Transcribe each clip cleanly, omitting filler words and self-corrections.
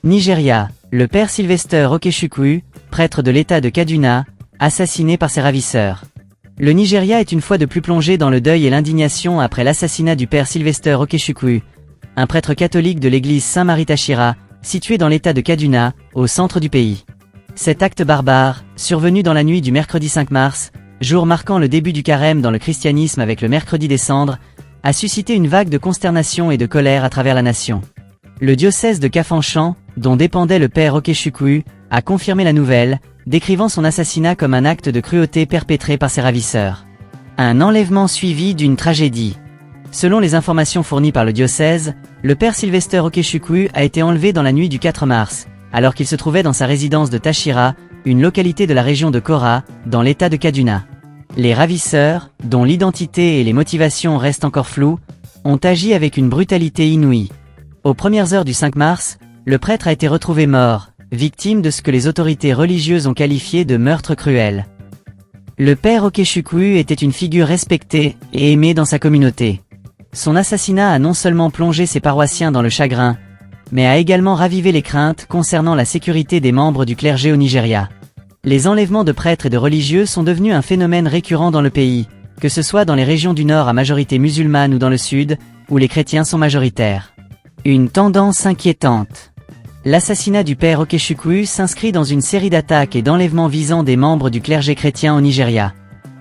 Nigeria, le père Sylvester Okechukwu, prêtre de l'État de Kaduna, assassiné par ses ravisseurs. Le Nigeria est une fois de plus plongé dans le deuil et l'indignation après l'assassinat du père Sylvester Okechukwu, un prêtre catholique de l'église Saint-Marie-Tachira, située dans l'État de Kaduna, au centre du pays. Cet acte barbare, survenu dans la nuit du mercredi 5 mars, jour marquant le début du carême dans le christianisme avec le mercredi des cendres, a suscité une vague de consternation et de colère à travers la nation. Le diocèse de Kafanchan, dont dépendait le père Okechukwu, a confirmé la nouvelle, décrivant son assassinat comme un acte de cruauté perpétré par ses ravisseurs. Un enlèvement suivi d'une tragédie. Selon les informations fournies par le diocèse, le père Sylvester Okechukwu a été enlevé dans la nuit du 4 mars, alors qu'il se trouvait dans sa résidence de Tachira, une localité de la région de Kora, dans l'état de Kaduna. Les ravisseurs, dont l'identité et les motivations restent encore floues, ont agi avec une brutalité inouïe. Aux premières heures du 5 mars, le prêtre a été retrouvé mort, victime de ce que les autorités religieuses ont qualifié de meurtre cruel. Le père Okechukwu était une figure respectée et aimée dans sa communauté. Son assassinat a non seulement plongé ses paroissiens dans le chagrin, mais a également ravivé les craintes concernant la sécurité des membres du clergé au Nigeria. Les enlèvements de prêtres et de religieux sont devenus un phénomène récurrent dans le pays, que ce soit dans les régions du nord à majorité musulmane ou dans le sud, où les chrétiens sont majoritaires. Une tendance inquiétante. L'assassinat du père Okechukwu s'inscrit dans une série d'attaques et d'enlèvements visant des membres du clergé chrétien au Nigeria.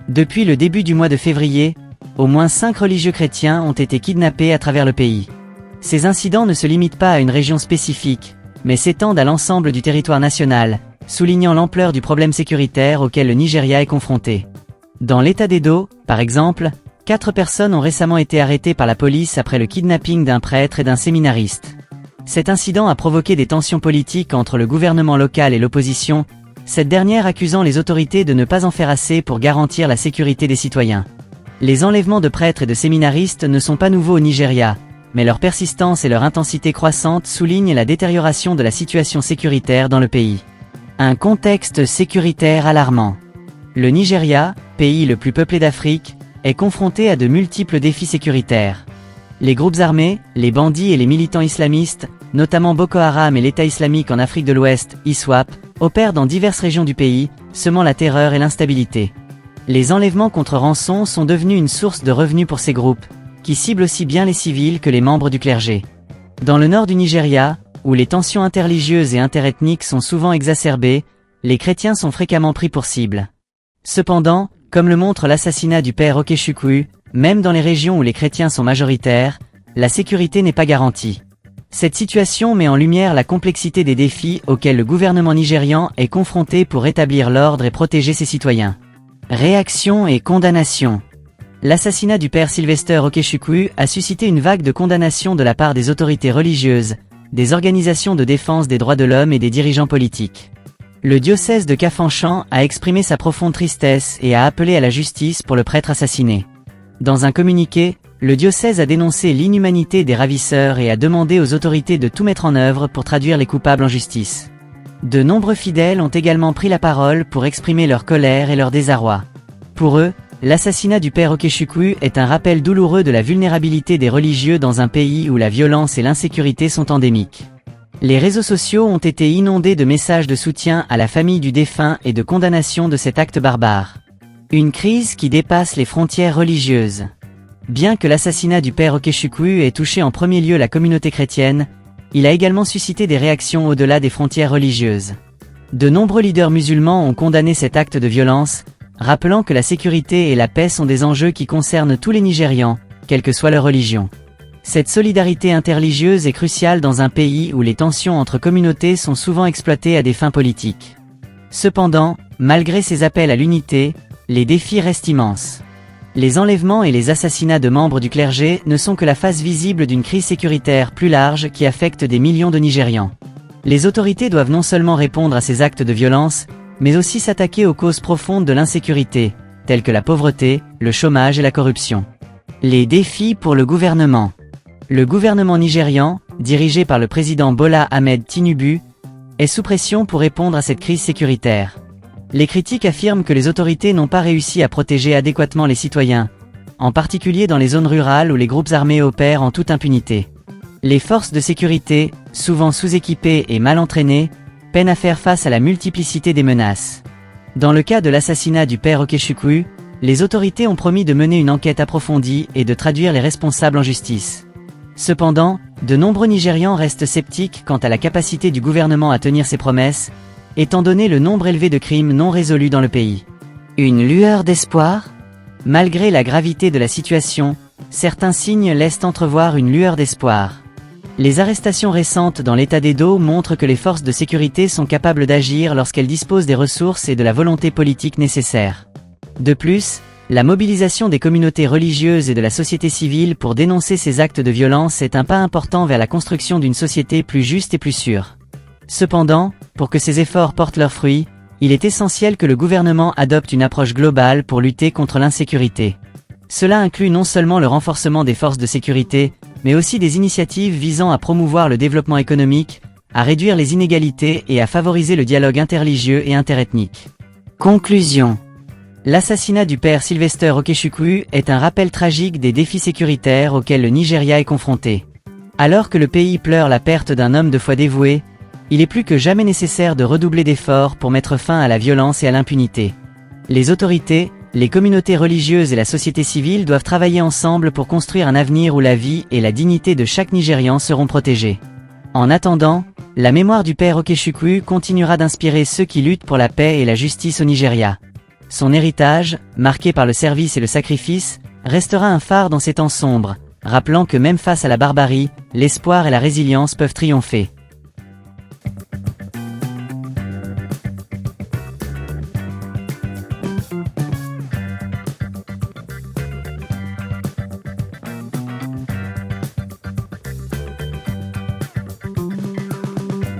Depuis le début du mois de février, au moins 5 religieux chrétiens ont été kidnappés à travers le pays. Ces incidents ne se limitent pas à une région spécifique, mais s'étendent à l'ensemble du territoire national, soulignant l'ampleur du problème sécuritaire auquel le Nigeria est confronté. Dans l'état d'Edo, par exemple, 4 personnes ont récemment été arrêtées par la police après le kidnapping d'un prêtre et d'un séminariste. Cet incident a provoqué des tensions politiques entre le gouvernement local et l'opposition, cette dernière accusant les autorités de ne pas en faire assez pour garantir la sécurité des citoyens. Les enlèvements de prêtres et de séminaristes ne sont pas nouveaux au Nigeria, mais leur persistance et leur intensité croissante soulignent la détérioration de la situation sécuritaire dans le pays. Un contexte sécuritaire alarmant. Le Nigeria, pays le plus peuplé d'Afrique, est confronté à de multiples défis sécuritaires. Les groupes armés, les bandits et les militants islamistes, notamment Boko Haram et l'État islamique en Afrique de l'Ouest, ISWAP, opèrent dans diverses régions du pays, semant la terreur et l'instabilité. Les enlèvements contre rançon sont devenus une source de revenus pour ces groupes, qui ciblent aussi bien les civils que les membres du clergé. Dans le nord du Nigeria, où les tensions interreligieuses et interethniques sont souvent exacerbées, les chrétiens sont fréquemment pris pour cible. Cependant, comme le montre l'assassinat du père Okechukwu, même dans les régions où les chrétiens sont majoritaires, la sécurité n'est pas garantie. Cette situation met en lumière la complexité des défis auxquels le gouvernement nigérian est confronté pour rétablir l'ordre et protéger ses citoyens. Réaction et condamnation. L'assassinat du père Sylvester Okechukwu a suscité une vague de condamnation de la part des autorités religieuses, des organisations de défense des droits de l'homme et des dirigeants politiques. Le diocèse de Kafanchan a exprimé sa profonde tristesse et a appelé à la justice pour le prêtre assassiné. Dans un communiqué, le diocèse a dénoncé l'inhumanité des ravisseurs et a demandé aux autorités de tout mettre en œuvre pour traduire les coupables en justice. De nombreux fidèles ont également pris la parole pour exprimer leur colère et leur désarroi. Pour eux, l'assassinat du père Okechukwu est un rappel douloureux de la vulnérabilité des religieux dans un pays où la violence et l'insécurité sont endémiques. Les réseaux sociaux ont été inondés de messages de soutien à la famille du défunt et de condamnation de cet acte barbare. Une crise qui dépasse les frontières religieuses. Bien que l'assassinat du père Okechukwu ait touché en premier lieu la communauté chrétienne, il a également suscité des réactions au-delà des frontières religieuses. De nombreux leaders musulmans ont condamné cet acte de violence, rappelant que la sécurité et la paix sont des enjeux qui concernent tous les Nigérians, quelle que soit leur religion. Cette solidarité interreligieuse est cruciale dans un pays où les tensions entre communautés sont souvent exploitées à des fins politiques. Cependant, malgré ces appels à l'unité, les défis restent immenses. Les enlèvements et les assassinats de membres du clergé ne sont que la face visible d'une crise sécuritaire plus large qui affecte des millions de Nigérians. Les autorités doivent non seulement répondre à ces actes de violence, mais aussi s'attaquer aux causes profondes de l'insécurité, telles que la pauvreté, le chômage et la corruption. Les défis pour le gouvernement. Le gouvernement nigérian, dirigé par le président Bola Ahmed Tinubu, est sous pression pour répondre à cette crise sécuritaire. Les critiques affirment que les autorités n'ont pas réussi à protéger adéquatement les citoyens, en particulier dans les zones rurales où les groupes armés opèrent en toute impunité. Les forces de sécurité, souvent sous-équipées et mal entraînées, peinent à faire face à la multiplicité des menaces. Dans le cas de l'assassinat du père Okechukwu, les autorités ont promis de mener une enquête approfondie et de traduire les responsables en justice. Cependant, de nombreux Nigérians restent sceptiques quant à la capacité du gouvernement à tenir ses promesses, étant donné le nombre élevé de crimes non résolus dans le pays. Une lueur d'espoir ? Malgré la gravité de la situation, certains signes laissent entrevoir une lueur d'espoir. Les arrestations récentes dans l'état d'Edo montrent que les forces de sécurité sont capables d'agir lorsqu'elles disposent des ressources et de la volonté politique nécessaires. De plus, la mobilisation des communautés religieuses et de la société civile pour dénoncer ces actes de violence est un pas important vers la construction d'une société plus juste et plus sûre. Cependant, pour que ces efforts portent leurs fruits, il est essentiel que le gouvernement adopte une approche globale pour lutter contre l'insécurité. Cela inclut non seulement le renforcement des forces de sécurité, mais aussi des initiatives visant à promouvoir le développement économique, à réduire les inégalités et à favoriser le dialogue interreligieux et interethnique. Conclusion. L'assassinat du père Sylvester Okechukwu est un rappel tragique des défis sécuritaires auxquels le Nigeria est confronté. Alors que le pays pleure la perte d'un homme de foi dévoué, il est plus que jamais nécessaire de redoubler d'efforts pour mettre fin à la violence et à l'impunité. Les autorités, les communautés religieuses et la société civile doivent travailler ensemble pour construire un avenir où la vie et la dignité de chaque Nigérian seront protégées. En attendant, la mémoire du père Okechukwu continuera d'inspirer ceux qui luttent pour la paix et la justice au Nigeria. Son héritage, marqué par le service et le sacrifice, restera un phare dans ces temps sombres, rappelant que même face à la barbarie, l'espoir et la résilience peuvent triompher.